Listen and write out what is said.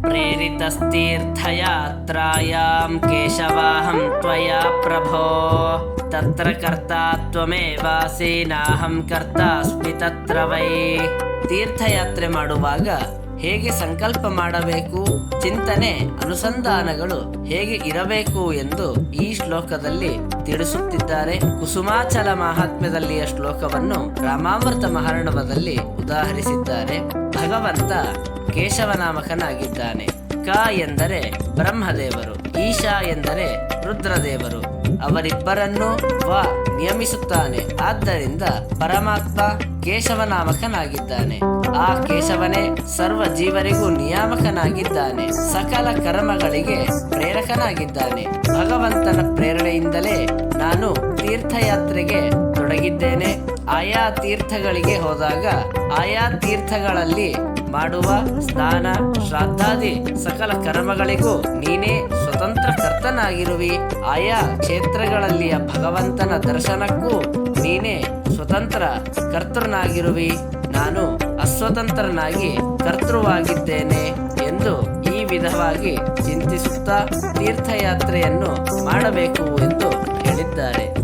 प्रेरितस्तीर्थयात्रायां केशवाहं त्वया प्रभो तत्र कर्ता त्वमेवासि नाहं कर्तास्मि तत्र वै. ತೀರ್ಥಯಾತ್ರೆ ಮಾಡುವಾಗ ಹೇಗೆ ಸಂಕಲ್ಪ ಮಾಡಬೇಕು, ಚಿಂತನೆ ಅನುಸಂಧಾನಗಳು ಹೇಗೆ ಇರಬೇಕು ಎಂದು ಈ ಶ್ಲೋಕದಲ್ಲಿ ತಿಳಿಸುತ್ತಿದ್ದಾರೆ. ಕುಸುಮಾಚಲ ಮಹಾತ್ಮ್ಯದಲ್ಲಿಯ ಶ್ಲೋಕವನ್ನು ರಾಮಾಮೃತ ಮಹಾರ್ಣವದಲ್ಲಿ ಉದಾಹರಿಸಿದ್ದಾರೆ. ಭಗವಂತ ಕೇಶವನಾಮಕನಾಗಿದ್ದಾನೆ. ಕ ಎಂದರೆ ಬ್ರಹ್ಮದೇವರು, ಈಶಾ ಎಂದರೆ ರುದ್ರದೇವರು. ಅವರಿಬ್ಬರನ್ನು ನಿಯಮಿಸುತ್ತಾನೆ. ಆದ್ದರಿಂದ ಪರಮಾತ್ಮ ಕೇಶವನಾಮಕನಾಗಿದ್ದಾನೆ. ಆ ಕೇಶವನೇ ಸರ್ವ ಜೀವರಿಗೂ ನಿಯಾಮಕನಾಗಿದ್ದಾನೆ. ಸಕಲ ಕರ್ಮಗಳಿಗೆ ಪ್ರೇರಕನಾಗಿದ್ದಾನೆ. ಭಗವಂತನ ಪ್ರೇರಣೆಯಿಂದಲೇ ನಾನು ತೀರ್ಥಯಾತ್ರೆಗೆ ತೊಡಗಿದ್ದೇನೆ. ಆಯಾ ತೀರ್ಥಗಳಿಗೆ ಹೋದಾಗ ಆಯಾ ತೀರ್ಥಗಳಲ್ಲಿ ಮಾಡುವ ಸ್ನಾನ ಶ್ರಾದ್ದಾದಿ ಸಕಲ ಕರ್ಮಗಳಿಗೂ ನೀನೇ ಸ್ವತಂತ್ರ ಕರ್ತನಾಗಿರುವಿ. ಆಯಾ ಕ್ಷೇತ್ರಗಳಲ್ಲಿಯ ಭಗವಂತನ ದರ್ಶನಕ್ಕೂ ನೀನೇ ಸ್ವತಂತ್ರ ಕರ್ತೃನಾಗಿರುವಿ. ನಾನು ಅಸ್ವತಂತ್ರನಾಗಿ ಕರ್ತೃವಾಗಿದ್ದೇನೆ ಎಂದು ಈ ವಿಧವಾಗಿ ಚಿಂತಿಸುತ್ತಾ ತೀರ್ಥಯಾತ್ರೆಯನ್ನು ಮಾಡಬೇಕು ಎಂದು ಹೇಳಿದ್ದಾರೆ.